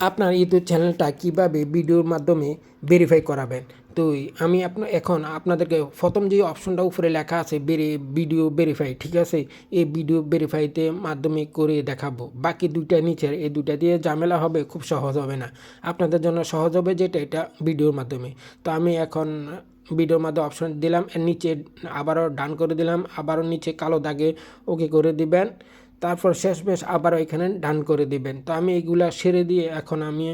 আপনার ইউটিউব চ্যানেলটা কীভাবে ভিডিওর মাধ্যমে ভেরিফাই করাবেন। তো আমি এখন আপনাদেরকে প্রথম যে অপশনটা উপরে লেখা আছে ভিডিও ভেরিফাই, ঠিক আছে, এই ভিডিও ভেরিফাইতে মাধ্যমে করে দেখাবো। বাকি দুইটা নিচের এই দুইটা দিয়ে ঝামেলা হবে, খুব সহজ হবে না। আপনাদের জন্য সহজ হবে যেটা, এটা ভিডিওর মাধ্যমে। তো আমি এখন ভিডিওর মাধ্যমে অপশন দিলাম, এর নিচে আবারও ডান করে দিলাম, আবারও নিচে কালো দাগে ওকে করে দিবেন, তারপর শেষমেশ আবারও এখানে ডান করে দিবেন। তো আমি এইগুলা সেরে দিয়ে এখন আমি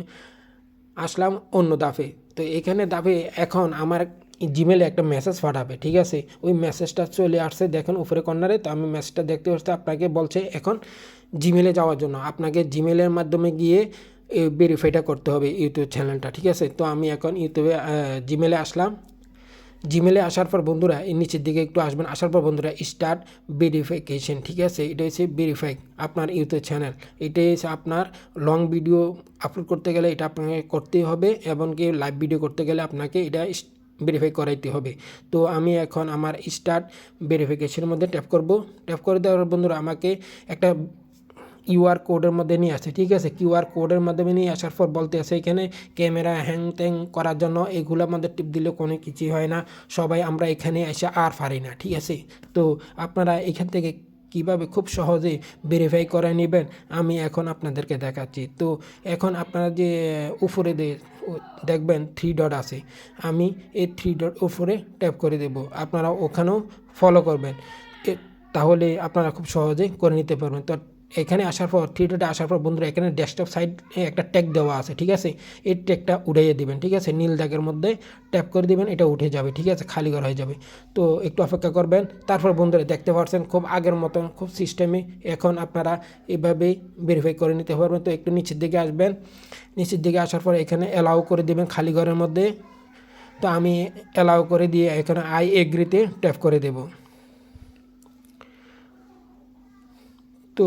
আসলাম অন্য দাফে। তো এখানে দাফে এখন আমার জিমেলে একটা মেসেজ পাঠাবে, ঠিক আছে। ওই মেসেজটা চলে আসছে দেখুন উপরে কর্নারে। তো আমি মেসেজটা দেখতে পাচ্ছি, আপনাকে বলছে এখন জিমেলে যাওয়ার জন্য। আপনাকে জিমেলের মাধ্যমে গিয়ে ভেরিফাইটা করতে হবে ইউটিউব চ্যানেলটা, ঠিক আছে। তো আমি এখন জিমেলে আসলাম। জিমেলে আসার পর বন্ধুরা এই নিচের দিকে একটু আসবেন, আসার পর বন্ধুরা স্টার্ট ভেরিফিকেশন, ঠিক আছে। এটা হচ্ছে ভেরিফাই আপনার ইউটিউব চ্যানেল। এটাই হচ্ছে আপনার লং ভিডিও আপলোড করতে গেলে এটা আপনাকে করতেই হবে, এমনকি লাইভ ভিডিও করতে গেলে আপনাকে এটা ভেরিফাই করাইতে হবে। তো আমি এখন আমার স্টার্ট ভেরিফিকেশনের মধ্যে ট্যাপ করব। ট্যাপ করে দেওয়ার বন্ধুরা আমাকে একটা কিউআর কোডের মধ্যে নিয়ে আসে, ঠিক আছে। কিউআর কোডের মাধ্যমে নিয়ে আসার পর বলতে আছে এখানে ক্যামেরা হ্যাং ত্যাং করার জন্য এগুলোর মধ্যে টিপ দিলে কোনো কিছুই হয় না, সবাই আমরা এখানে এসে আর পারি না, ঠিক আছে। তো আপনারা এখান থেকে কীভাবে খুব সহজে ভেরিফাই করে নেবেন আমি এখন আপনাদেরকে দেখাচ্ছি। তো এখন আপনারা যে উপরে দেখবেন 3 ডট আছে, আমি এই 3 ডট উপরে ট্যাপ করে দেব, আপনারা ওখানেও ফলো করবেন, তাহলে আপনারা খুব সহজে করে নিতে পারবেন। তো এখানে আসার পর 3 ডটে আসার পর বন্ধুরা এখানে ডেস্কটপ সাইড একটা ট্যাগ দেওয়া আছে, ঠিক আছে। এই ট্যাগটা উঠাইয়ে দিবেন, ঠিক আছে। নীল দাগের মধ্যে ট্যাপ করে দিবেন, এটা উঠে যাবে, ঠিক আছে, খালি ঘর হয়ে যাবে। তো একটু অপেক্ষা করবেন। তারপর বন্ধুরা দেখতে পাচ্ছেন খুব আগের মতন খুব সিস্টেমে এখন আপনারা এভাবেই ভেরিফাই করে নিতে পারবেন। তো একটু নিচের দিকে আসবেন, নিচের দিকে আসার পর এখানে অ্যালাউ করে দিবেন খালি ঘরের মধ্যে। তো আমি অ্যালাউ করে দিয়ে এখানে আই এগ্রিতে ট্যাপ করে দেব। তো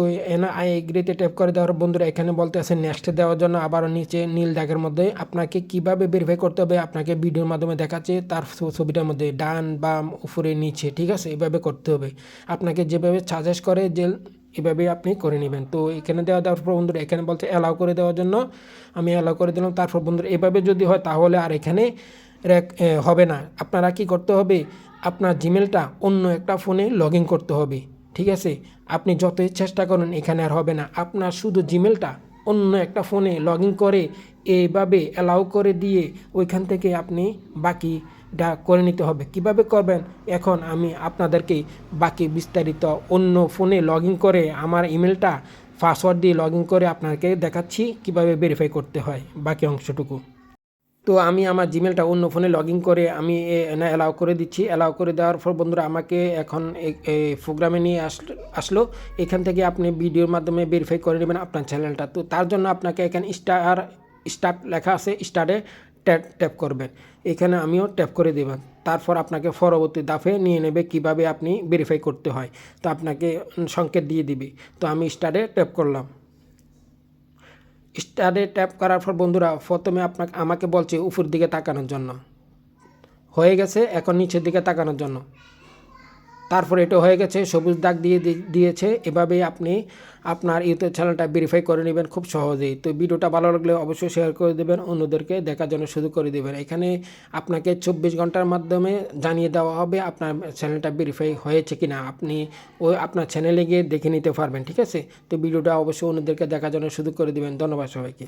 আই এগ্রিতে ট্যাপ করে দেওয়ার বন্ধুরা এখানে বলতে আছে নেক্সট দেওয়ার জন্য আবারও নিচে নীল দাগের মধ্যে আপনাকে কিভাবে ভেরিফাই করতে হবে আপনাকে ভিডিওর মাধ্যমে দেখাচ্ছে, তার ছবিটার মধ্যে ডান বাম উপরে নিচে, ঠিক আছে, এভাবে করতে হবে। আপনাকে যেভাবে সাজেস্ট করে যে এভাবে আপনি করে নেবেন। তো এখানে দেওয়ার পর বন্ধুরা এখানে বলছে অ্যালাউ করে দেওয়ার জন্য আমি অ্যালাউ করে দিলাম। তারপর বন্ধুরা এভাবে যদি হয় তাহলে আর এখানে হবে না। আপনারা কি করতে হবে, আপনার জিমেলটা অন্য একটা ফোনে লগ ইন করতে হবে, ঠিক আছে। আপনি যতই চেষ্টা করুন এখানে আর হবে না। আপনার শুধু জিমেলটা অন্য একটা ফোনে লগ ইন করে এইভাবে অ্যালাউ করে দিয়ে ওইখান থেকে আপনি বাকিটা করে নিতে হবে। কিভাবে করবেন এখন আমি আপনাদেরকে বাকি বিস্তারিত অন্য ফোনে লগ ইন করে আমার ইমেলটা পাসওয়ার্ড দিয়ে লগ ইন করে আপনাকে দেখাচ্ছি কিভাবে ভেরিফাই করতে হয় বাকি অংশটুকু। তো আমি আমার জিমেলটা অন্য ফোনে লগ ইন করে আমি অ্যালাউ করে দিচ্ছি। অ্যালাউ করে দেওয়ার পর বন্ধুরা আমাকে এখন এই প্রোগ্রামে নিয়ে আসলো। এখান থেকে আপনি ভিডিওর মাধ্যমে ভেরিফাই করে নেবেন আপনার চ্যানেলটা। তো তার জন্য আপনাকে এখানে স্টার্ট লেখা আছে, স্টার্টে ট্যাপ করবেন। এখানে আমিও ট্যাপ করে দেবেন। তারপর আপনাকে পরবর্তী ধাপে নিয়ে নেবে কিভাবে আপনি ভেরিফাই করতে হয়। তো আপনাকে সংকেত দিয়ে দিবে। তো আমি স্টার্টে ট্যাপ করলাম। স্টারে ট্যাপ করার পর বন্ধুরা প্রথমে আমাকে বলছে উপর দিকে তাকানোর জন্য, হয়ে গেছে। এখন নিচের দিকে তাকানোর জন্য, তারপর এটা হয়ে গেছে, সবুজ দাগ দিয়েছে। এভাবেই আপনি আপনার ইউটিউব চ্যানেলটা ভেরিফাই করে নেবেন খুব সহজেই। তো ভিডিওটা ভালো লাগলে অবশ্যই শেয়ার করে দেবেন, অন্যদেরকে দেখার জন্য শুরু করে দেবেন। এখানে আপনাকে 24 ঘন্টার মাধ্যমে জানিয়ে দেওয়া হবে আপনার চ্যানেলটা ভেরিফাই হয়েছে কিনা। আপনি আপনার চ্যানেলে গিয়ে দেখে নিতে পারবেন, ঠিক আছে। তো ভিডিওটা অবশ্যই অন্যদেরকে দেখার জন্য শুরু করে দেবেন। ধন্যবাদ সবাইকে।